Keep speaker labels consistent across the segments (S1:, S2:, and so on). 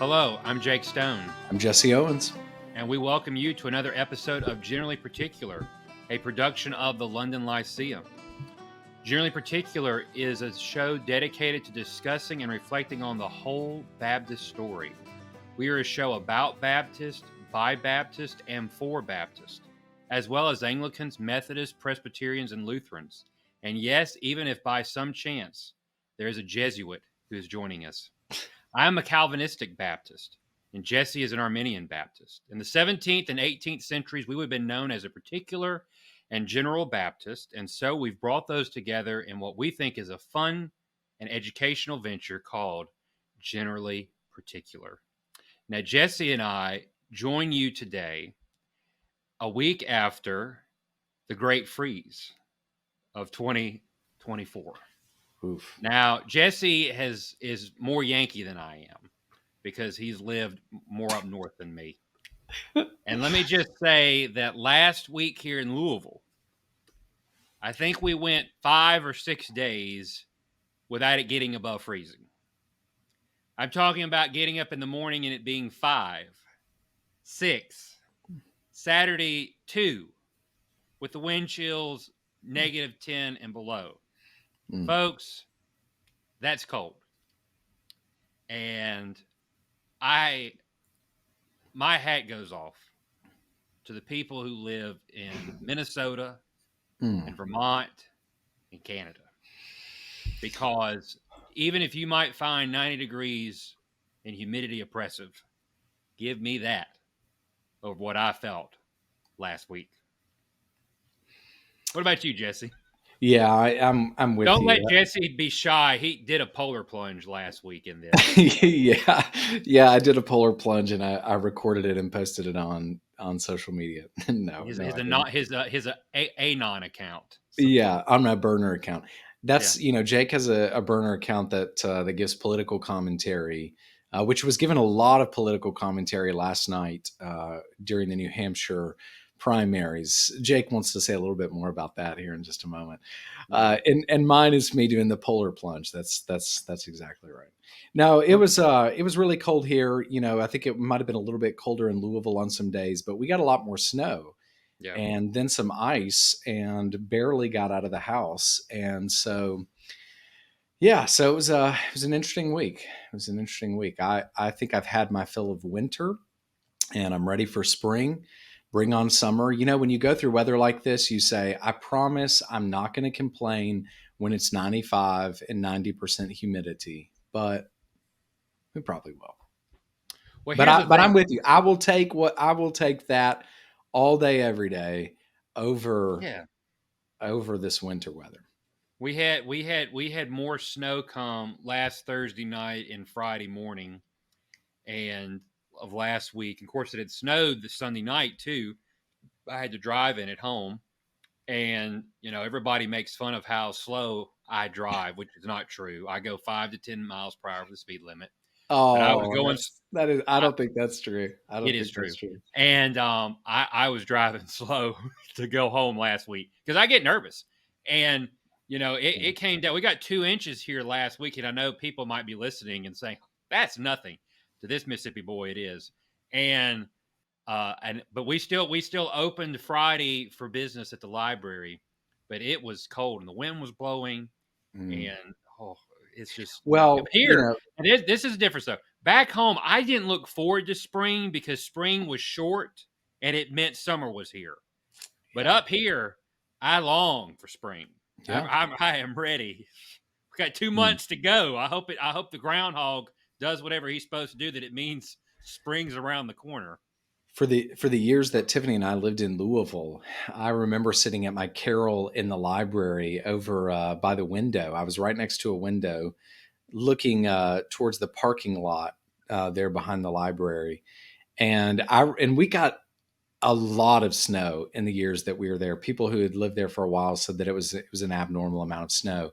S1: Hello, I'm Jake Stone,
S2: I'm Jesse Owens.
S1: and we welcome you to another episode of Generally Particular, a production of the London Lyceum. Generally Particular is a show dedicated to discussing and reflecting on the whole Baptist story. We are a show about Baptist, by Baptist, and for Baptist, as well as Anglicans, Methodists, Presbyterians, and Lutherans. And yes, even if by some chance there is a Jesuit who is joining us. I am a Calvinistic Baptist, and Jesse is an Arminian Baptist. In the 17th and 18th centuries, we would have been known as a particular and general Baptist, and so we've brought those together in what we think is a fun and educational venture called Generally Particular. Now, Jesse and I join you today a week after the Great Freeze of 2024.
S2: Oof.
S1: Now, Jesse is more Yankee than I am because he's lived more up north than me. And let me just say that last week here in Louisville, I think we went 5 or 6 days without it getting above freezing. I'm talking about getting up in the morning and it being 5, 6, Saturday 2, with the wind chills -10 and below. Folks, that's cold. And my hat goes off to the people who live in Minnesota and Vermont and Canada. Because even if you might find 90 degrees and humidity oppressive, give me that over what I felt last week. What about you, Jesse?
S2: Yeah, I'm with you.
S1: Don't let Jesse be shy. He did a polar plunge last week in this.
S2: yeah, I did a polar plunge and I recorded it and posted it on social media.
S1: His Anon account.
S2: Yeah, on my burner account. That's Jake has a burner account that gives political commentary, which was given a lot of political commentary last night during the New Hampshire primaries. Jake wants to say a little bit more about that here in just a moment. And mine is me doing the polar plunge. That's exactly right. No, it was really cold here. I think it might have been a little bit colder in Louisville on some days, but we got a lot more snow. Yeah. And then some ice, and barely got out of the house. And so, so it was an interesting week. It was an interesting week. I think I've had my fill of winter, and I'm ready for spring. Bring on summer. When you go through weather like this, you say, I promise I'm not going to complain when it's 95 and 90% humidity, but we probably will. Well, but I'm with you. I will take that all day, every day over this winter weather.
S1: We had more snow come last Thursday night and Friday morning and of last week. Of course, it had snowed the Sunday night too. I had to drive in at home, and everybody makes fun of how slow I drive, which is not true. I go 5 to 10 miles per hour for the speed limit.
S2: Oh, I was going. I don't think that's true.
S1: It is true. And I was driving slow to go home last week because I get nervous. And it came down. We got 2 inches here last week, and I know people might be listening and saying that's nothing to this Mississippi boy. It is, but we still opened Friday for business at the library, but it was cold and the wind was blowing, and it's just here. And this is different stuff. Back home, I didn't look forward to spring because spring was short and it meant summer was here. But up here, I long for spring. Yeah. I am ready. We got 2 months to go. I hope the groundhog does whatever he's supposed to do, that it means spring's around the corner.
S2: For the years that Tiffany and I lived in Louisville, I remember sitting at my carrel in the library over by the window. I was right next to a window looking towards the parking lot there behind the library. And we got a lot of snow in the years that we were there. People who had lived there for a while said that it was an abnormal amount of snow.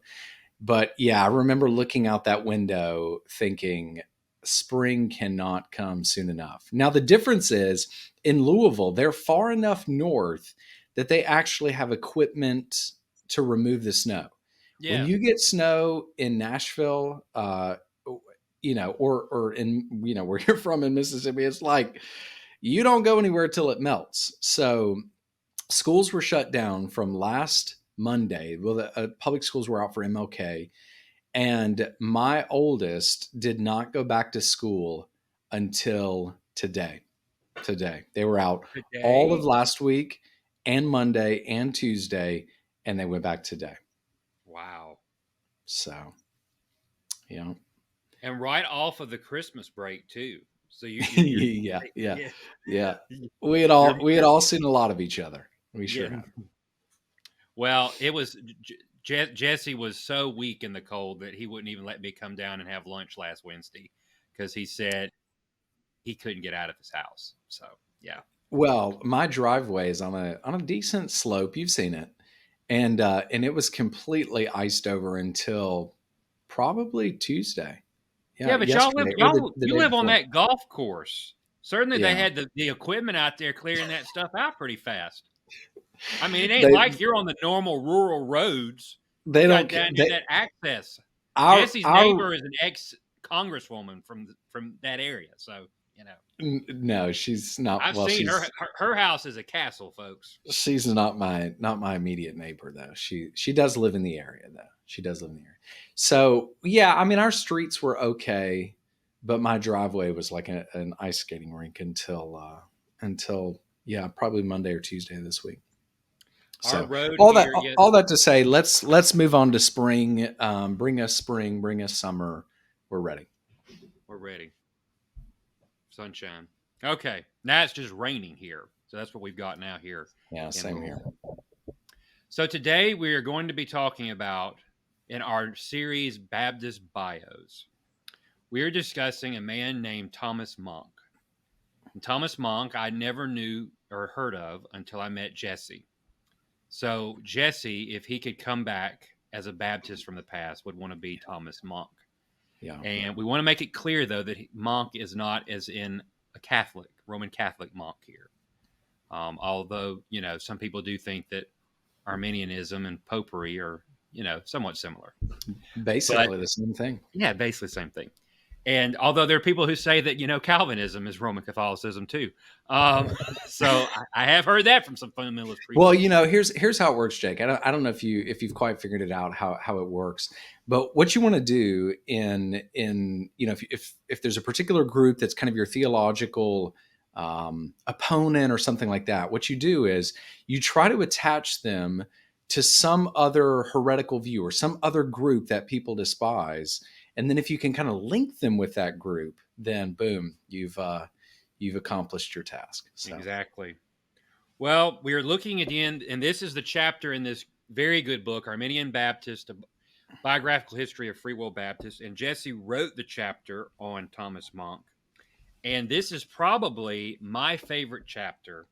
S2: But yeah, I remember looking out that window thinking, spring cannot come soon enough. Now, the difference is in Louisville, they're far enough north that they actually have equipment to remove the snow. Yeah. When you get snow in Nashville, or in, where you're from in Mississippi, it's like you don't go anywhere till it melts. So schools were shut down from last Monday. Well, the public schools were out for MLK, and my oldest did not go back to school until today. Today. They were out all of
S1: Today?
S2: last week and Monday and Tuesday, and they went back today.
S1: Wow.
S2: So, yeah.
S1: And right off of the Christmas break too. So
S2: Yeah.
S1: yeah.
S2: We had all seen a lot of each other. We sure have.
S1: Well, it was Jesse was so weak in the cold that he wouldn't even let me come down and have lunch last Wednesday because he said he couldn't get out of his house. So, yeah.
S2: Well, my driveway is on a decent slope. You've seen it, and it was completely iced over until probably Tuesday.
S1: Yeah, but
S2: Yesterday or the
S1: you
S2: day
S1: live on
S2: before.
S1: that golf course. Certainly they
S2: Yeah,
S1: had the equipment out there clearing that stuff out pretty fast. I mean, it ain't
S2: they
S1: like you're on the normal rural roads.
S2: they
S1: You
S2: don't
S1: got
S2: ca-
S1: down here
S2: they
S1: that access.
S2: our
S1: Jesse's
S2: our
S1: neighbor is an ex congresswoman from that area, so
S2: no, she's not.
S1: I've
S2: Well,
S1: seen her house is a castle, folks.
S2: she's not my immediate neighbor though. She does live in the area though. She does live in the area. So yeah, I mean our streets were okay, but my driveway was like an ice skating rink until yeah, probably Monday or Tuesday this week.
S1: Our
S2: So
S1: road
S2: all that
S1: here, yes,
S2: all that to say, let's move on to spring. Spring, bring us summer. We're ready.
S1: we're ready. Sunshine. Okay, now it's just raining here, so that's what we've got now here.
S2: Yeah, same here.
S1: So today we are going to be talking about in our series Baptist Bios. We are discussing a man named Thomas Monck. And Thomas Monck I never knew or heard of until I met Jesse. So Jesse, if he could come back as a Baptist from the past, would want to be Thomas Monck.
S2: Yeah.
S1: And we want to make it clear, though, that Monck is not as in a Catholic, Roman Catholic Monck here. Although, some people do think that Arminianism and popery are, somewhat similar.
S2: Basically the same thing.
S1: Yeah, basically the same thing. And although there are people who say that, Calvinism is Roman Catholicism too. So I have heard that from some fundamentalist people.
S2: Well, here's how it works, Jake. I don't know if you've quite figured it out how it works, but what you want to do in if there's a particular group that's kind of your theological opponent or something like that, what you do is you try to attach them to some other heretical view or some other group that people despise. And then if you can kind of link them with that group, then boom, you've accomplished your task. So.
S1: Exactly. Well, we are looking at the end, and this is the chapter in this very good book, Arminian Baptist, A Biographical History of Free Will Baptists. And Jesse wrote the chapter on Thomas Monck. And this is probably my favorite chapter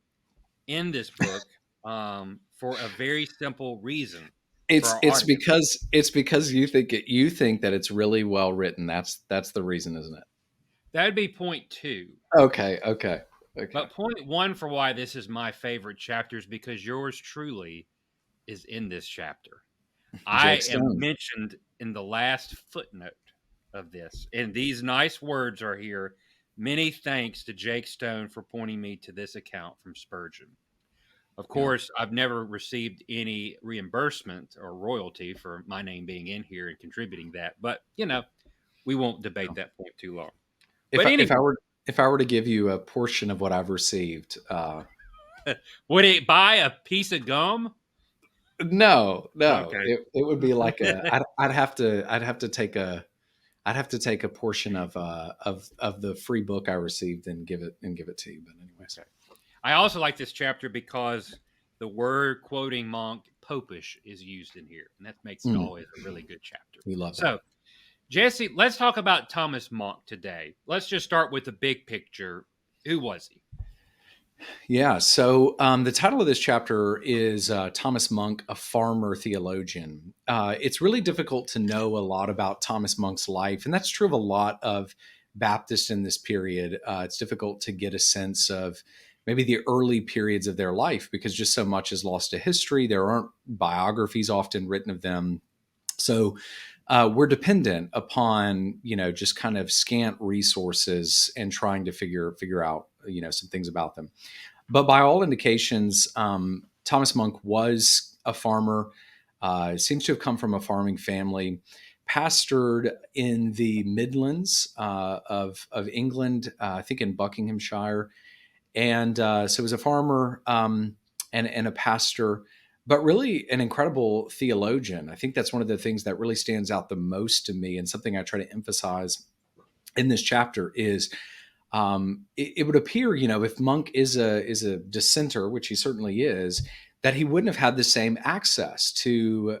S1: in this book for a very simple reason.
S2: It's because you think that it's really well written. That's the reason, isn't it?
S1: That'd be point 2.
S2: Okay.
S1: But point 1 for why this is my favorite chapter is because yours truly is in this chapter. I am mentioned in the last footnote of this, and these nice words are here. Many thanks to Jake Stone for pointing me to this account from Spurgeon. Of course, I've never received any reimbursement or royalty for my name being in here and contributing that, but we won't debate that point too long.
S2: If I were to give you a portion of what I've received,
S1: would it buy a piece of gum?
S2: No.
S1: Okay.
S2: It would be like I'd have to take a portion of the free book I received and give it to you. But anyways.
S1: Okay. I also like this chapter because the word quoting Monck, popish, is used in here, and that makes it always a really good chapter.
S2: We love that.
S1: So, Jesse, let's talk about Thomas Monck today. Let's just start with the big picture. Who was he?
S2: Yeah, so the title of this chapter is Thomas Monck, a farmer theologian. It's really difficult to know a lot about Thomas Monck's life, and that's true of a lot of Baptists in this period. It's difficult to get a sense of maybe the early periods of their life because just so much is lost to history. There aren't biographies often written of them. So we're dependent upon, just kind of scant resources and trying to figure out, some things about them. But by all indications, Thomas Monck was a farmer. Seems to have come from a farming family. Pastored in the Midlands of England, I think in Buckinghamshire, and so was a farmer, and a pastor, but really an incredible theologian. I think that's one of the things that really stands out the most to me, and something I try to emphasize in this chapter is, it would appear, if Monk is a dissenter, which he certainly is, that he wouldn't have had the same access to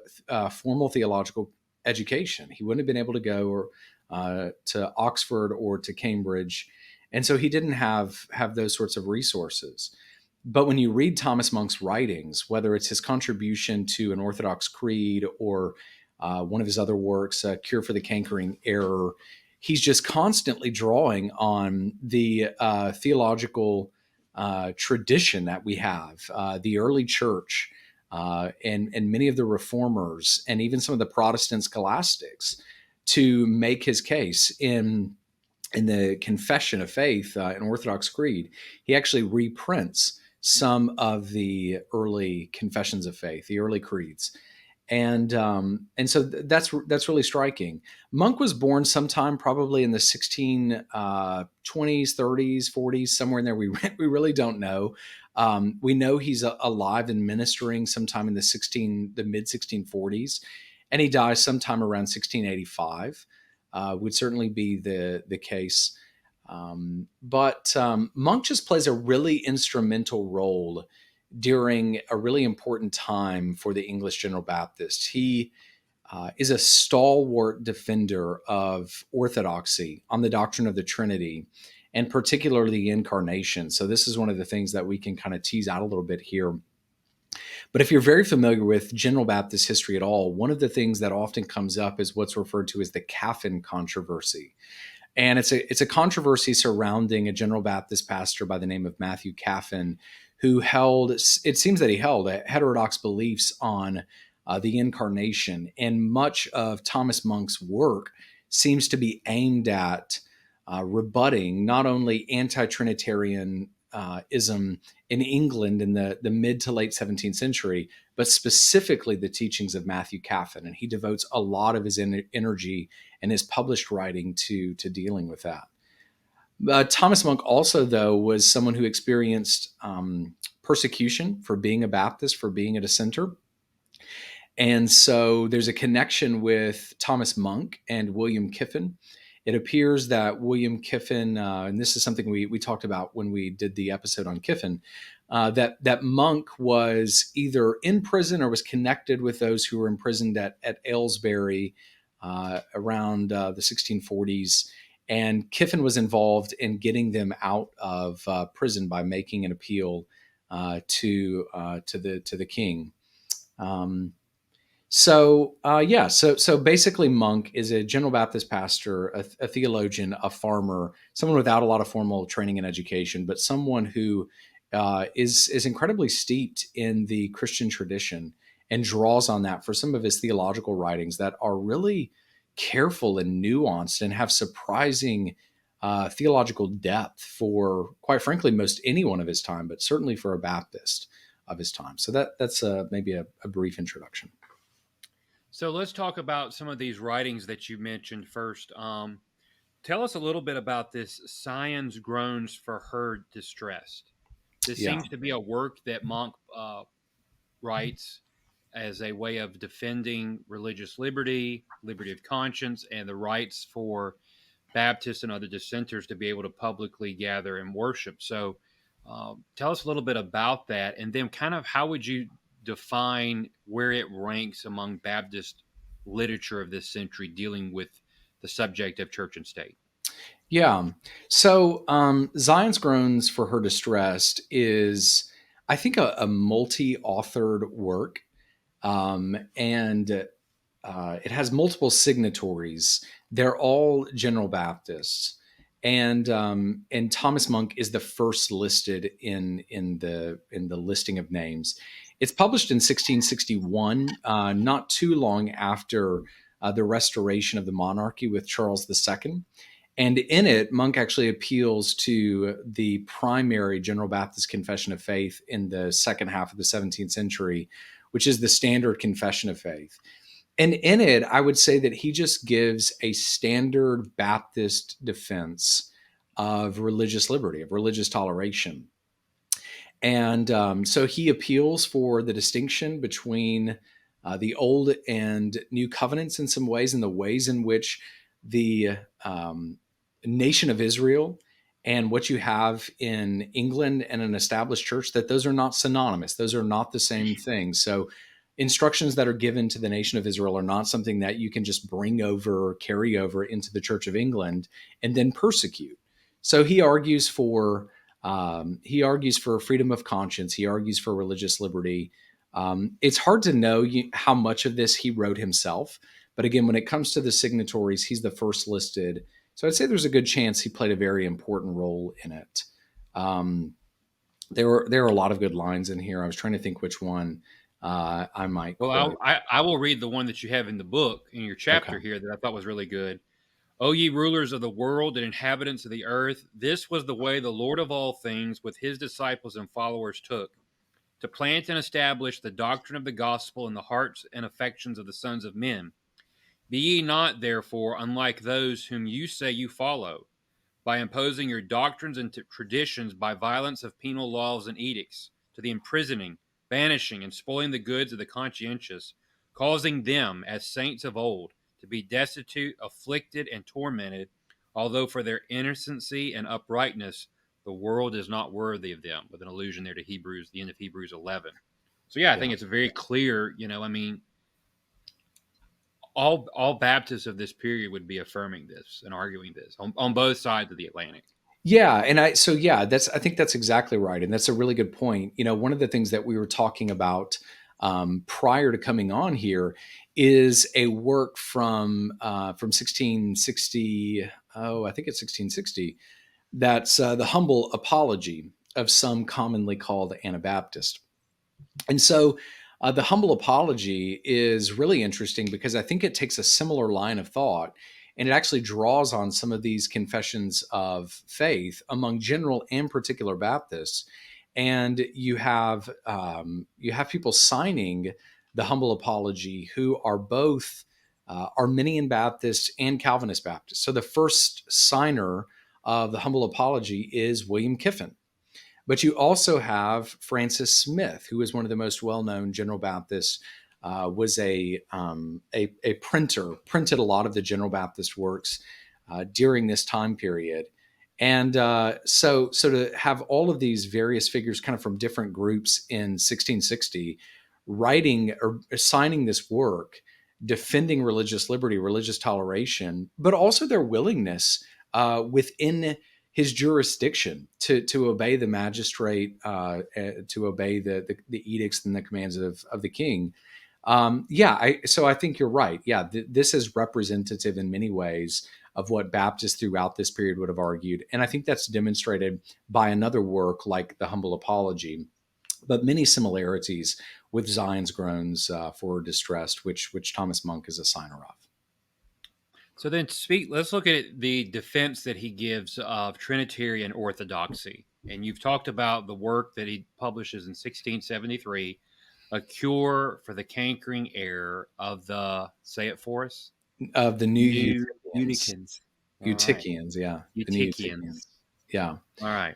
S2: formal theological education. He wouldn't have been able to go to Oxford or to Cambridge, and so he didn't have those sorts of resources. But when you read Thomas Monk's writings, whether it's his contribution to an Orthodox creed or one of his other works, Cure for the Cankering Error, he's just constantly drawing on the theological tradition that we have, the early church, and many of the reformers, and even some of the Protestant scholastics, to make his case in the Confession of Faith, in Orthodox Creed. He actually reprints some of the early confessions of faith, the early creeds, and so that's really striking. Monk was born sometime probably in the 1620s, 30s, 40s, somewhere in there. We really don't know. We know he's alive and ministering sometime in the mid 1640s, and he dies sometime around 1685. Would certainly be the case. But Monk just plays a really instrumental role during a really important time for the English General Baptists. He is a stalwart defender of orthodoxy on the doctrine of the Trinity, and particularly the incarnation. So this is one of the things that we can kind of tease out a little bit here. But if you're very familiar with General Baptist history at all, one of the things that often comes up is what's referred to as the Caffin controversy. And it's a controversy surrounding a General Baptist pastor by the name of Matthew Caffin, who it seems that he held heterodox beliefs on the incarnation. And much of Thomas Monk's work seems to be aimed at rebutting not only anti-Trinitarian ism in England in the mid to late 17th century, but specifically the teachings of Matthew Caffin. And he devotes a lot of his energy and his published writing to dealing with that. Thomas Monck also, though, was someone who experienced persecution for being a Baptist, for being a dissenter. And so there's a connection with Thomas Monck and William Kiffin. It appears that William Kiffin, and this is something we talked about when we did the episode on Kiffin, that Monck was either in prison or was connected with those who were imprisoned at Aylesbury around the 1640s. And Kiffin was involved in getting them out of prison by making an appeal to the king. So basically Monck is a General Baptist pastor, a theologian, a farmer, someone without a lot of formal training and education, but someone who is incredibly steeped in the Christian tradition and draws on that for some of his theological writings that are really careful and nuanced and have surprising theological depth for, quite frankly, most anyone of his time, but certainly for a Baptist of his time. So that's maybe a brief introduction.
S1: So let's talk about some of these writings that you mentioned first. Tell us a little bit about this Sion's Groans for Her Distressed. This seems to be a work that Monck writes as a way of defending religious liberty, liberty of conscience, and the rights for Baptists and other dissenters to be able to publicly gather and worship. So tell us a little bit about that, and then kind of how would you define where it ranks among Baptist literature of this century dealing with the subject of church and state?
S2: Yeah. So Zion's Groans for Her Distressed is, I think, a multi-authored work. And it has multiple signatories. They're all General Baptists. And Thomas Monck is the first listed in the listing of names. It's published in 1661, not too long after the restoration of the monarchy with Charles II. And in it, Monck actually appeals to the primary General Baptist Confession of Faith in the second half of the 17th century, which is the standard Confession of Faith. And in it, I would say that he just gives a standard Baptist defense of religious liberty, of religious toleration. And so he appeals for the distinction between the Old and New Covenants in some ways, and the ways in which the nation of Israel and what you have in England and an established church, that those are not synonymous. Those are not the same thing. So instructions that are given to the nation of Israel are not something that you can just bring over or carry over into the Church of England and then persecute. So he argues for freedom of conscience. He argues for religious liberty. It's hard to know how much of this he wrote himself. But again, when it comes to the signatories, he's the first listed. So I'd say there's a good chance he played a very important role in it. There are a lot of good lines in here. I was trying to think which one I might quote.
S1: Well, I will read the one that you have in the book, in your chapter here, that I thought was really good. O ye rulers of the world and inhabitants of the earth, this was the way the Lord of all things with his disciples and followers took, to plant and establish the doctrine of the gospel in the hearts and affections of the sons of men. Be ye not, therefore, unlike those whom you say you follow, by imposing your doctrines and traditions by violence of penal laws and edicts, to the imprisoning, banishing, and spoiling the goods of the conscientious, causing them, as saints of old, to be destitute, afflicted, and tormented, although for their innocency and uprightness the world is not worthy of them, with an allusion there to Hebrews, the end of Hebrews 11. So I think it's very clear, all Baptists of this period would be affirming this and arguing this on both sides of the Atlantic.
S2: Yeah, and I think that's exactly right, and that's a really good point. One of the things that we were talking about prior to coming on here is a work from 1660. Oh, I think it's 1660. That's the humble apology of some commonly called Anabaptist. And so the humble apology is really interesting because I think it takes a similar line of thought, and it actually draws on some of these confessions of faith among general and particular Baptists. And you have people signing the humble apology who are both Arminian Baptists and Calvinist Baptists. So the first signer of the humble apology is William Kiffin. But you also have Francis Smith, who is one of the most well-known General Baptists, was a printer, printed a lot of the General Baptist works during this time period. And so to have all of these various figures kind of from different groups in 1660 writing or signing this work, defending religious liberty, religious toleration, but also their willingness within his jurisdiction to obey the magistrate, to obey the edicts and the commands of the king. So I think you're right. Yeah, this is representative in many ways of what Baptists throughout this period would have argued. And I think that's demonstrated by another work like the Humble Apology, but many similarities with Zion's Groans for Distressed, which Thomas Monck is a signer of.
S1: So then let's look at the defense that he gives of Trinitarian Orthodoxy. And you've talked about the work that he publishes in 1673, A Cure for the Cankering Error of the, say it for us?
S2: Of the New
S1: Eutychians.
S2: Eutychians, yeah.
S1: Eutychians.
S2: Yeah.
S1: All right.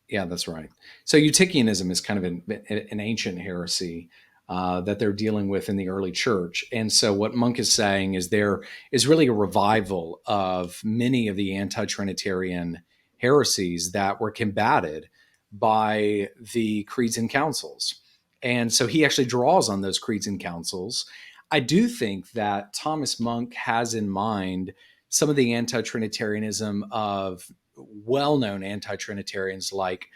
S2: Yeah, that's right. So Eutychianism is kind of an ancient heresy that they're dealing with in the early church. And so what Monck is saying is there is really a revival of many of the anti-Trinitarian heresies that were combated by the creeds and councils. And so he actually draws on those creeds and councils. I do think that Thomas Monck has in mind some of the anti-Trinitarianism of well-known anti-Trinitarians like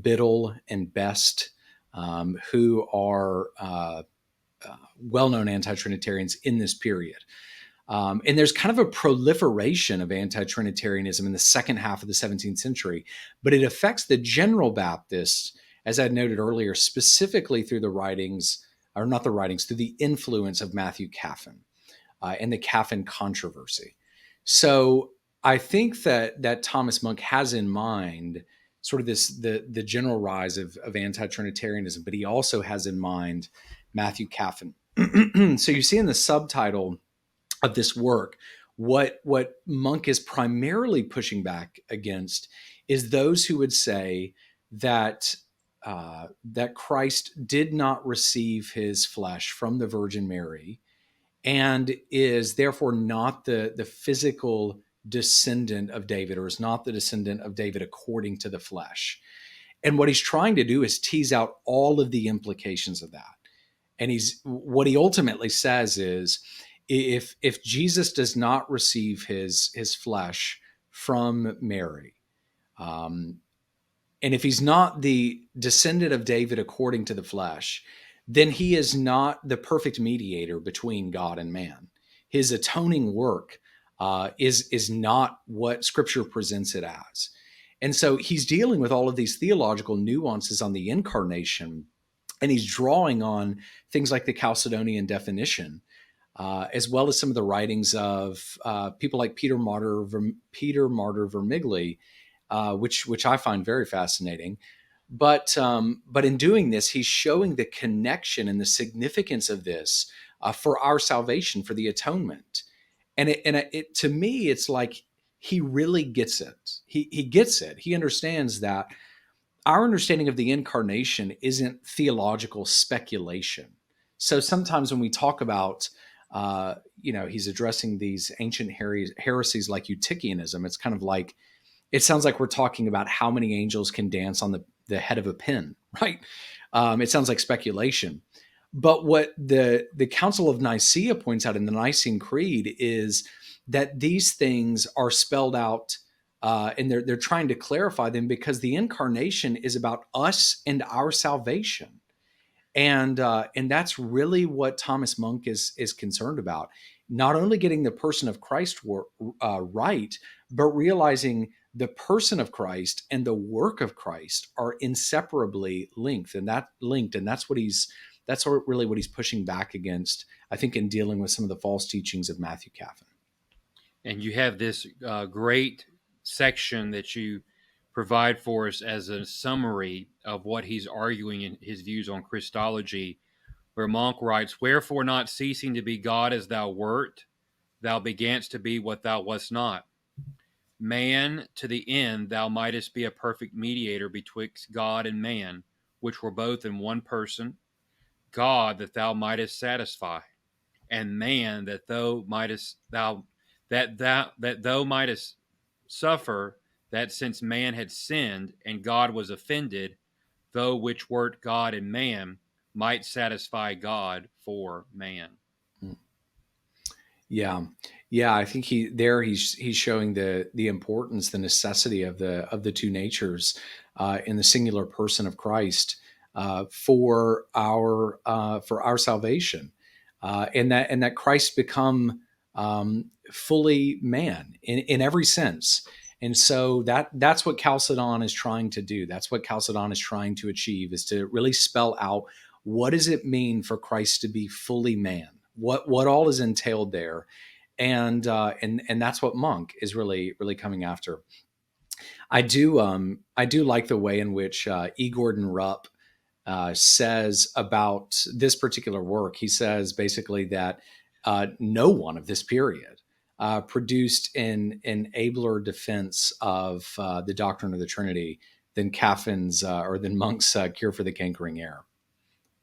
S2: Biddle and Best, who are well-known anti-Trinitarians in this period. And there's kind of a proliferation of anti-Trinitarianism in the second half of the 17th century, but it affects the general Baptists as I noted earlier, specifically through the writings, or not the writings, through the influence of Matthew Caffin and the Caffin controversy. So I think that Thomas Monck has in mind sort of the general rise of anti-Trinitarianism, but he also has in mind Matthew Caffin. So you see in the subtitle of this work, what Monck is primarily pushing back against is those who would say that that Christ did not receive his flesh from the Virgin Mary, and is therefore not the physical descendant of David, or is not the descendant of David according to the flesh. And what he's trying to do is tease out all of the implications of that. And what he ultimately says is, if Jesus does not receive his flesh from Mary, and if he's not the descendant of David according to the flesh, then he is not the perfect mediator between God and man. His atoning work is not what Scripture presents it as. And so he's dealing with all of these theological nuances on the incarnation, and he's drawing on things like the Chalcedonian definition, as well as some of the writings of people like Peter Martyr Vermigli, which I find very fascinating. But in doing this, he's showing the connection and the significance of this for our salvation, for the atonement. And it to me, it's like he really gets it. He gets it. He understands that our understanding of the incarnation isn't theological speculation. So sometimes when we talk about, he's addressing these ancient heresies like Eutychianism, it's kind of like, it sounds like we're talking about how many angels can dance on the head of a pin, right? It sounds like speculation. But what the Council of Nicaea points out in the Nicene Creed is that these things are spelled out, and they're trying to clarify them, because the incarnation is about us and our salvation. And that's really what Thomas Monck is concerned about. Not only getting the person of Christ right, but realizing the person of Christ and the work of Christ are inseparably linked, and that's really what he's pushing back against, I think, in dealing with some of the false teachings of Matthew Caffin.
S1: And you have this great section that you provide for us as a summary of what he's arguing in his views on Christology, where Monck writes, "Wherefore, not ceasing to be God as thou wert, thou beganst to be what thou wast not. Man, to the end thou mightest be a perfect mediator betwixt God and man, which were both in one person, God that thou mightest satisfy, and man that thou mightest suffer, that since man had sinned and God was offended, thou which wert God and man might satisfy God for man."
S2: Yeah. I think he's showing the importance, the necessity of the two natures in the singular person of Christ for our salvation, and that Christ become fully man in every sense. And so that's what Chalcedon is trying to do. That's what Chalcedon is trying to achieve, is to really spell out, what does it mean for Christ to be fully man? What all is entailed there, and that's what Monck is really coming after. I do like the way in which Gordonrup says about this particular work. He says basically that no one of this period produced an abler defense of the doctrine of the Trinity than Caffin's or than Monck's Cure for the Cankering Error.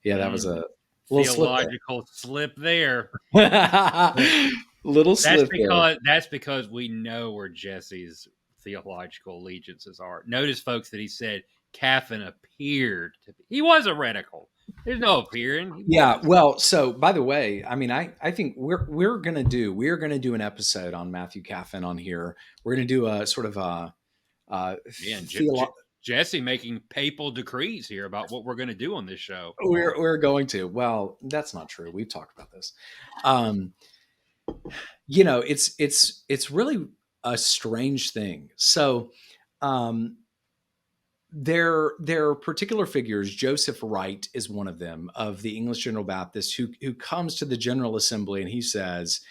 S2: Yeah, that was a little
S1: theological slip there.
S2: Little slip there.
S1: That's because we know where Jesse's theological allegiances are. Notice, folks, that he said Caffin appeared to be. He was heretical. There's no appearing.
S2: Yeah. Well, so by the way, I mean, I think we're gonna do an episode on Matthew Caffin on here. We're gonna do a sort of a
S1: Jesse making papal decrees here about what we're going to do on this show.
S2: We're going to. Well, that's not true. We've talked about this. It's really a strange thing. So, there are particular figures. Joseph Wright is one of them, of the English General Baptist, who comes to the General Assembly and he says,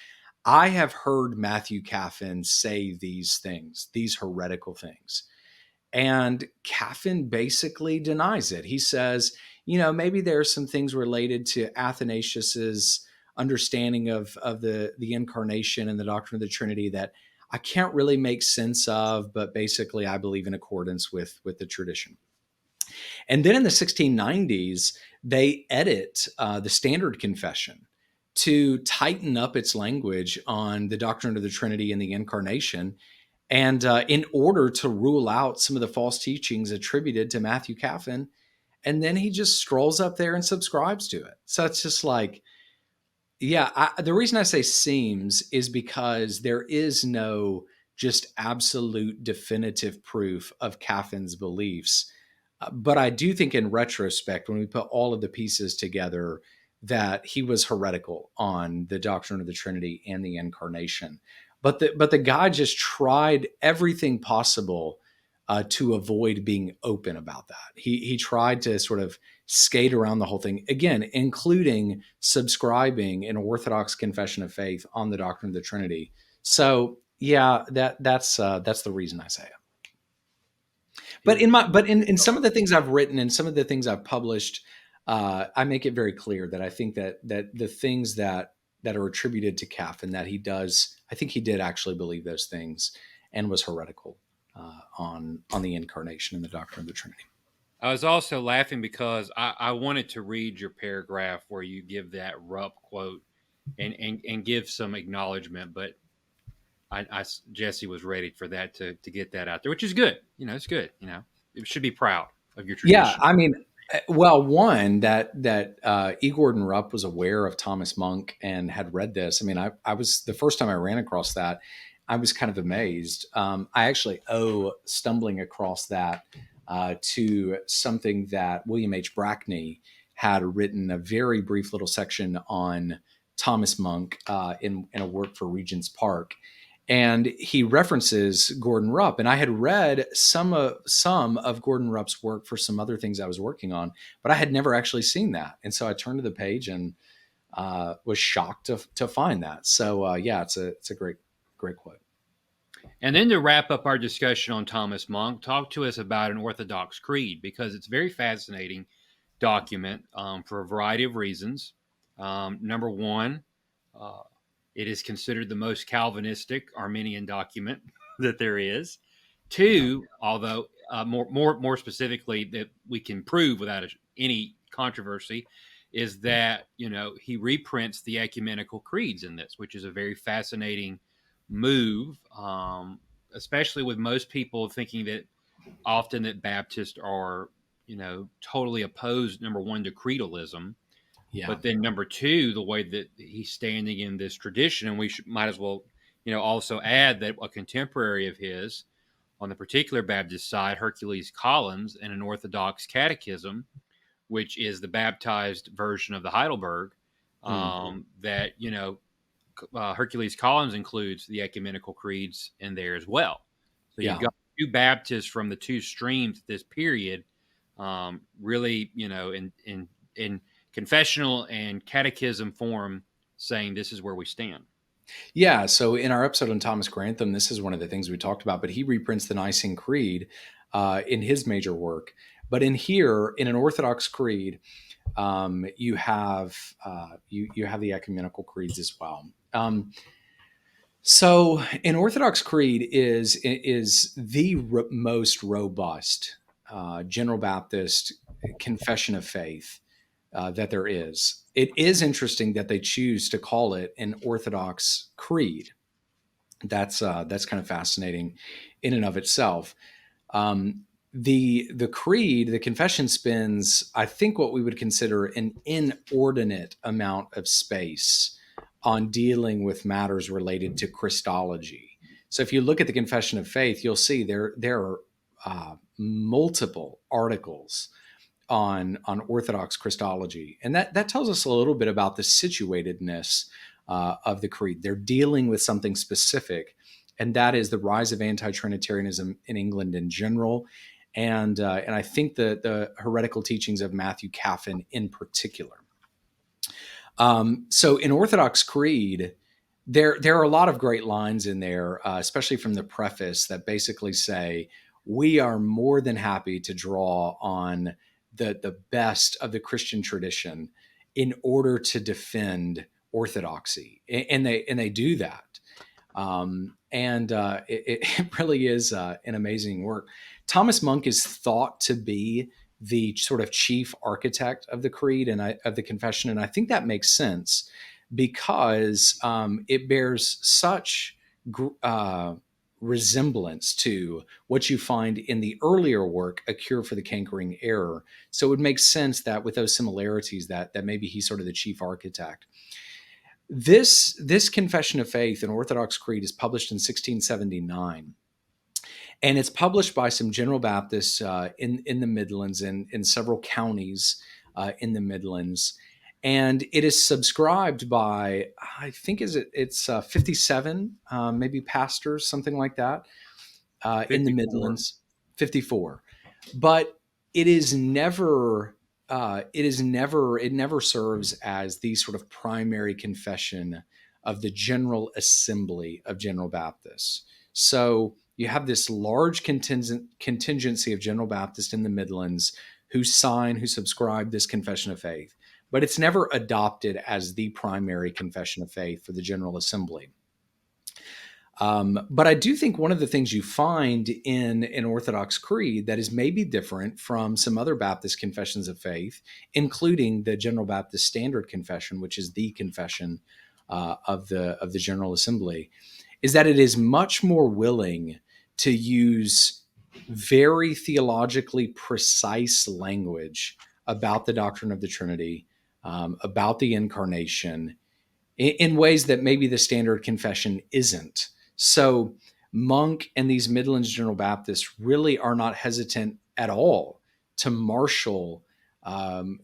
S2: I have heard Matthew Caffin say these things, these heretical things. And Caffin basically denies it. He says, maybe there are some things related to Athanasius's understanding of the incarnation and the doctrine of the Trinity that I can't really make sense of, but basically I believe in accordance with the tradition. And then in the 1690s, they edit the Standard Confession to tighten up its language on the doctrine of the Trinity and the incarnation, and in order to rule out some of the false teachings attributed to Matthew Caffin. And then he just strolls up there and subscribes to it. So it's just like, yeah, the reason I say seems is because there is no just absolute definitive proof of Caffin's beliefs. But I do think in retrospect, when we put all of the pieces together, that he was heretical on the doctrine of the Trinity and the incarnation. But the guy just tried everything possible to avoid being open about that. He tried to sort of skate around the whole thing, again, including subscribing an Orthodox confession of faith on the doctrine of the Trinity. So yeah, that's the reason I say it. But in some of the things I've written and some of the things I've published, I make it very clear that I think that the things that are attributed to Caffin, that he does, I think he did actually believe those things and was heretical on the incarnation and the doctrine of the Trinity.
S1: I was also laughing because I wanted to read your paragraph where you give that Rupp quote and give some acknowledgement, but Jesse was ready for that to get that out there, which is good. It's good. It should be proud of your tradition.
S2: Yeah, I mean, well, one that E. Gordonrup was aware of Thomas Monck and had read this. I mean, I was, the first time I ran across that, I was kind of amazed. I actually owe stumbling across that to something that William H. Brackney had written, a very brief little section on Thomas Monck in a work for Regent's Park. And he references Gordonrup, and I had read some of Gordonrup's work for some other things I was working on, but I had never actually seen that. And so I turned to the page and was shocked to find that. So yeah, it's a great quote.
S1: And then to wrap up our discussion on Thomas Monck, talk to us about an Orthodox creed, because it's a very fascinating document for a variety of reasons. Number one, it is considered the most Calvinistic Arminian document that there is. Two, although more specifically that we can prove without any controversy, is that he reprints the ecumenical creeds in this, which is a very fascinating move, especially with most people thinking that often that Baptists are totally opposed, number one, to creedalism. Yeah. But then number two, the way that he's standing in this tradition, and we might as well, also add that a contemporary of his on the particular Baptist side, Hercules Collins, in an Orthodox catechism, which is the baptized version of the Heidelberg, that, Hercules Collins includes the ecumenical creeds in there as well. So you've got two Baptists from the two streams at this period, really, in confessional and catechism form, saying this is where we stand.
S2: Yeah. So in our episode on Thomas Grantham, this is one of the things we talked about, but he reprints the Nicene Creed in his major work. But in here, in an Orthodox creed, you have the ecumenical creeds as well. So an Orthodox creed is the most robust General Baptist confession of faith that there is. It is interesting that they choose to call it an Orthodox creed. That's kind of fascinating in and of itself. The creed, the confession, spends, I think, what we would consider an inordinate amount of space on dealing with matters related to Christology. So if you look at the Confession of Faith, you'll see there are multiple articles on Orthodox Christology. And that tells us a little bit about the situatedness of the creed. They're dealing with something specific, and that is the rise of anti-Trinitarianism in England in general, and I think the heretical teachings of Matthew Caffin in particular. So in Orthodox Creed, there are a lot of great lines in there, especially from the preface, that basically say we are more than happy to draw on the best of the Christian tradition in order to defend orthodoxy, and they do that. It really is an amazing work. Thomas Monck is thought to be the sort of chief architect of the creed and of the confession, and I think that makes sense because it bears such resemblance to what you find in the earlier work, A Cure for the Cankering Error. So it would make sense that with those similarities, that maybe he's sort of the chief architect. This confession of faith in Orthodox Creed is published in 1679. And it's published by some General Baptists in the Midlands and in several counties in the Midlands. And it is subscribed by, I think it's 57, maybe pastors, something like that, in the Midlands. 54. But it never serves as the sort of primary confession of the General Assembly of General Baptists. So you have this large contingency of General Baptists in the Midlands who subscribe this confession of faith, but it's never adopted as the primary confession of faith for the General Assembly. But I do think one of the things you find in an Orthodox Creed that is maybe different from some other Baptist confessions of faith, including the General Baptist Standard Confession, which is the confession of the General Assembly, is that it is much more willing to use very theologically precise language about the doctrine of the Trinity, about the Incarnation, in ways that maybe the Standard Confession isn't. So Monck and these Midlands General Baptists really are not hesitant at all to marshal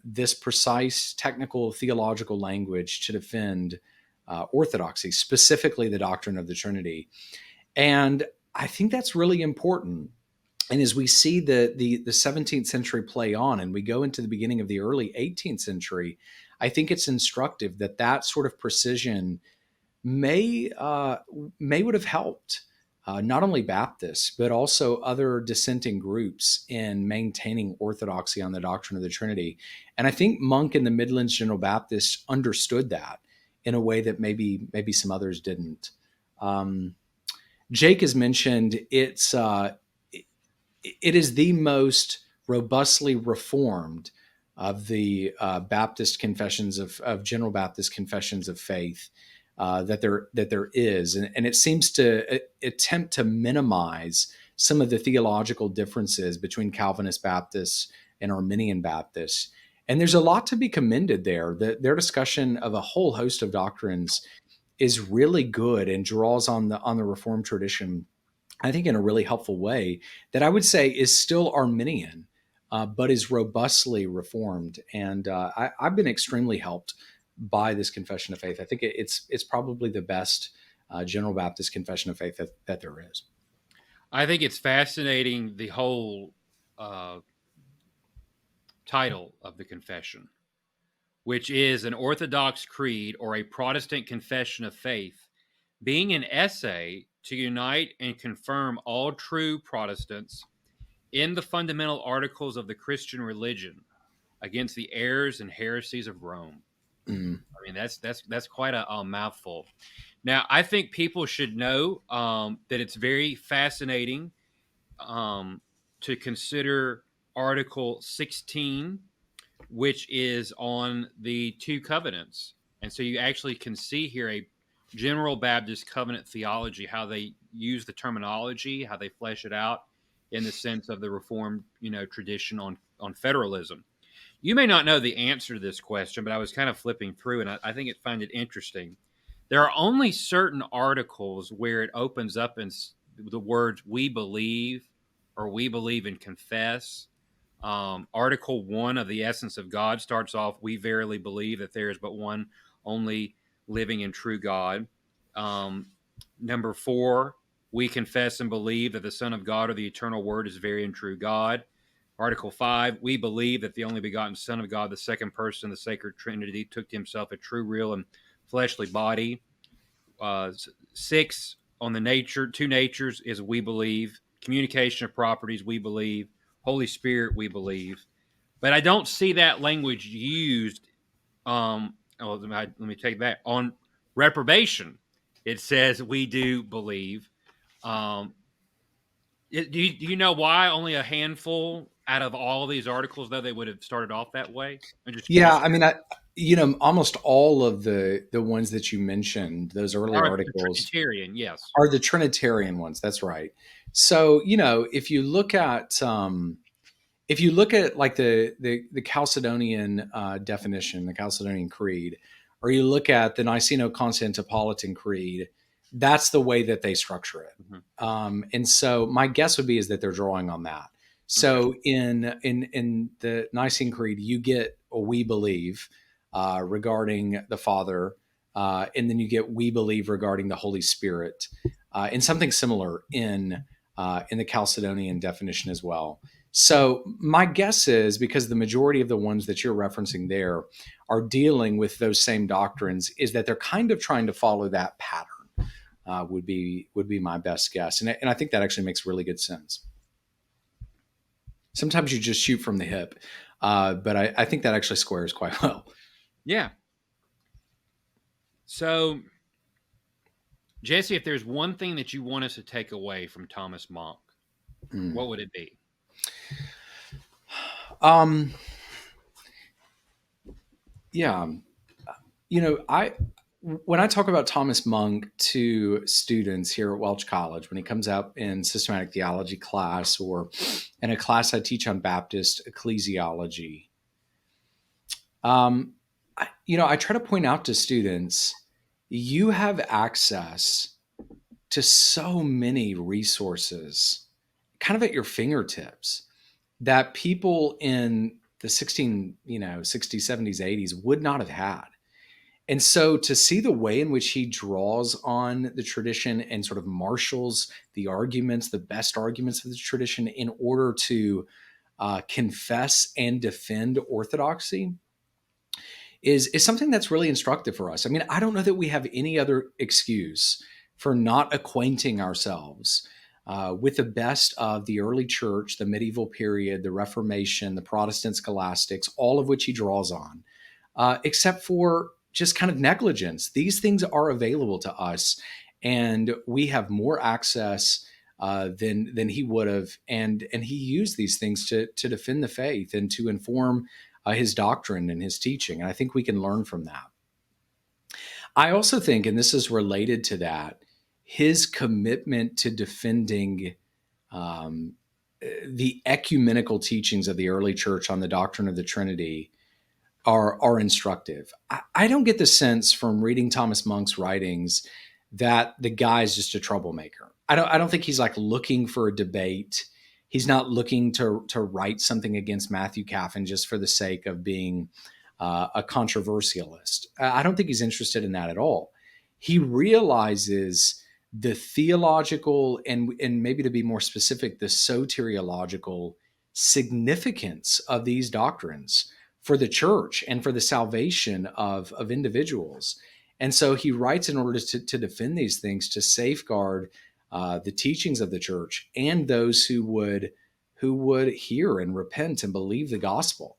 S2: this precise technical theological language to defend orthodoxy, specifically the doctrine of the Trinity. And I think that's really important. And as we see the 17th century play on and we go into the beginning of the early 18th century, I think it's instructive that sort of precision may would have helped not only Baptists, but also other dissenting groups in maintaining orthodoxy on the doctrine of the Trinity. And I think Monck and the Midlands General Baptists understood that in a way that maybe some others didn't. Jake has mentioned it is the most robustly reformed of the Baptist confessions of General Baptist confessions of faith that there is, and it seems to attempt to minimize some of the theological differences between Calvinist Baptists and Arminian Baptists. And there's a lot to be commended there. Their discussion of a whole host of doctrines is really good and draws on the Reformed tradition, I think, in a really helpful way that I would say is still Arminian, but is robustly Reformed. And I've been extremely helped by this confession of faith. I think it's probably the best General Baptist confession of faith that there is.
S1: I think it's fascinating, the whole title of the confession, which is an Orthodox creed or a Protestant confession of faith, being an essay to unite and confirm all true Protestants in the fundamental articles of the Christian religion against the errors and heresies of Rome. I mean, that's quite a mouthful. Now, I think people should know that it's very fascinating to consider Article 16, which is on the two covenants. And so you actually can see here a General Baptist covenant theology, how they use the terminology, how they flesh it out in the sense of the Reformed, tradition on federalism. You may not know the answer to this question, but I was kind of flipping through, and I think find it interesting. There are only certain articles where it opens up in the words "we believe" or "we believe and confess." Article 1 of the Essence of God starts off, "We verily believe that there is but one only living and true God." Number 4 We confess and believe that the Son of God or the eternal Word is very and true God. Article 5, we believe that the only begotten Son of God, the second person of the sacred Trinity, took to himself a true, real, and fleshly body. 6, on the nature, two natures is we believe. Communication of properties, we believe. Holy Spirit, we believe. But I don't see that language used. Let me take that. On reprobation, it says we do believe. Um, do you know why only a handful out of all of these articles, though, they would have started off that way? I'm just
S2: Yeah,
S1: curious.
S2: I mean, almost all of the ones that you mentioned, those early
S1: Or the
S2: articles,
S1: Trinitarian, yes.
S2: are the Trinitarian ones. That's right. So, if you look at like the Chalcedonian definition, the Chalcedonian Creed, or you look at the Niceno-Constantinopolitan Creed, that's the way that they structure it.
S1: Mm-hmm.
S2: And so my guess would be is that they're drawing on that.
S1: Okay.
S2: So in the Nicene Creed, you get a "we believe" regarding the Father, and then you get "we believe" regarding the Holy Spirit, and something similar in the Chalcedonian definition as well. So my guess is, because the majority of the ones that you're referencing there are dealing with those same doctrines, is that they're kind of trying to follow that pattern. Would be my best guess, and I think that actually makes really good sense. Sometimes you just shoot from the hip, but I think that actually squares quite well.
S1: Yeah. So, Jesse, if there's one thing that you want us to take away from Thomas Monck, what would it be?
S2: Yeah, when I talk about Thomas Monck to students here at Welch College, when he comes out in systematic theology class or in a class I teach on Baptist ecclesiology, I try to point out to students, you have access to so many resources kind of at your fingertips that people in the 60s, 70s, 80s would not have had. And so to see the way in which he draws on the tradition and sort of marshals the arguments, the best arguments of the tradition, in order to confess and defend orthodoxy is something that's really instructive for us. I mean, I don't know that we have any other excuse for not acquainting ourselves with the best of the early church, the medieval period, the Reformation, the Protestant scholastics, all of which he draws on, except for just kind of negligence. These things are available to us, and we have more access than he would have. And he used these things to defend the faith and to inform his doctrine and his teaching. And I think we can learn from that. I also think, and this is related to that, his commitment to defending the ecumenical teachings of the early church on the doctrine of the Trinity are instructive. I don't get the sense from reading Thomas Monck's writings that the guy is just a troublemaker. I don't think he's like looking for a debate. He's not looking to write something against Matthew Caffin just for the sake of being a controversialist. I don't think he's interested in that at all. He realizes the theological and maybe, to be more specific, the soteriological significance of these doctrines for the church and for the salvation of individuals. And so he writes in order to defend these things, to safeguard the teachings of the church and those who would hear and repent and believe the gospel.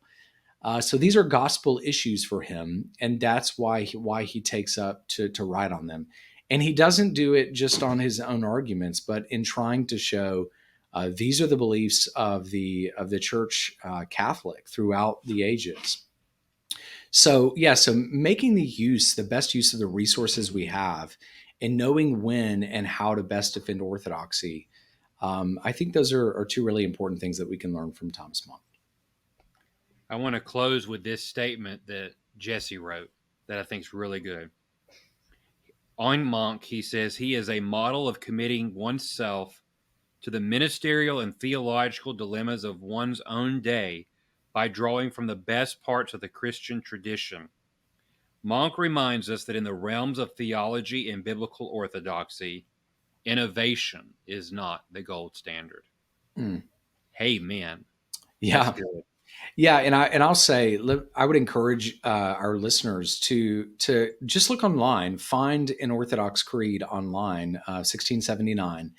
S2: So these are gospel issues for him, and that's why he takes up to write on them. And he doesn't do it just on his own arguments, but in trying to show these are the beliefs of the Church Catholic throughout the ages. So making the best use of the resources we have, and knowing when and how to best defend orthodoxy, I think those are two really important things that we can learn from Thomas Monck.
S1: I want to close with this statement that Jesse wrote that I think is really good. On Monck, he says he is a model of committing oneself to the ministerial and theological dilemmas of one's own day by drawing from the best parts of the Christian tradition. Monck reminds us that in the realms of theology and biblical orthodoxy, innovation is not the gold standard.
S2: Mm.
S1: Amen.
S2: Yeah.
S1: That's good.
S2: Yeah, and I'll say I would encourage our listeners to just look online, find an Orthodox creed online, 1679,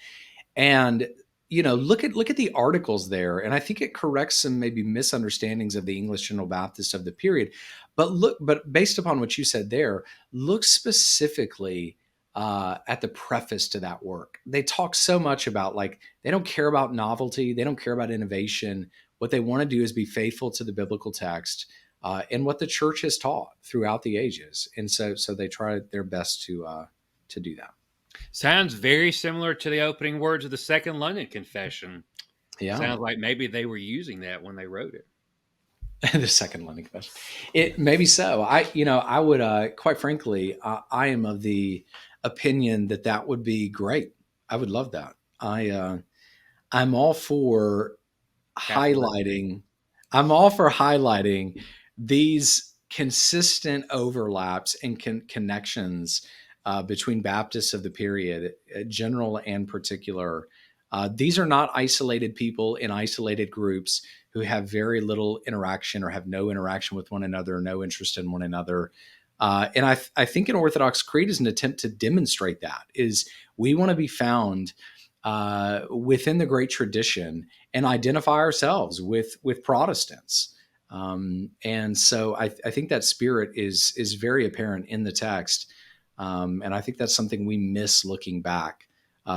S2: and look at the articles there, and I think it corrects some maybe misunderstandings of the English General Baptist of the period. But based upon what you said there, look specifically at the preface to that work. They talk so much about, like, they don't care about novelty, they don't care about innovation. What they want to do is be faithful to the biblical text and what the church has taught throughout the ages, and so they try their best to do that.
S1: Sounds very similar to the opening words of the Second London Confession.
S2: Yeah.
S1: Sounds like maybe they were using that when they wrote it.
S2: The Second London Confession. It maybe so. I would quite frankly, I am of the opinion that would be great. I would love that. I'm all for highlighting. I'm all for highlighting these consistent overlaps and connections between Baptists of the period, general and particular. These are not isolated people in isolated groups who have very little interaction or have no interaction with one another, no interest in one another. And I think an Orthodox creed is an attempt to demonstrate that, is we want to be found within the great tradition and identify ourselves with Protestants. And so I think that spirit is very apparent in the text. And I think that's something we miss looking back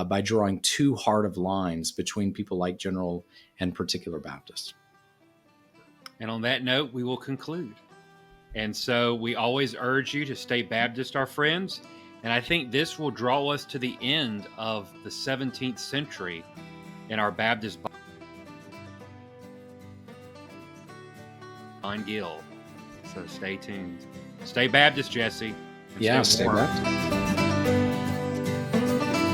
S2: by drawing too hard of lines between people like General and particular Baptists.
S1: And on that note, we will conclude. And so we always urge you to stay Baptist, our friends. And I think this will draw us to the end of the 17th century in our Baptist on Gill. So stay tuned. Stay Baptist, Jesse.
S2: Yeah, stay Baptist.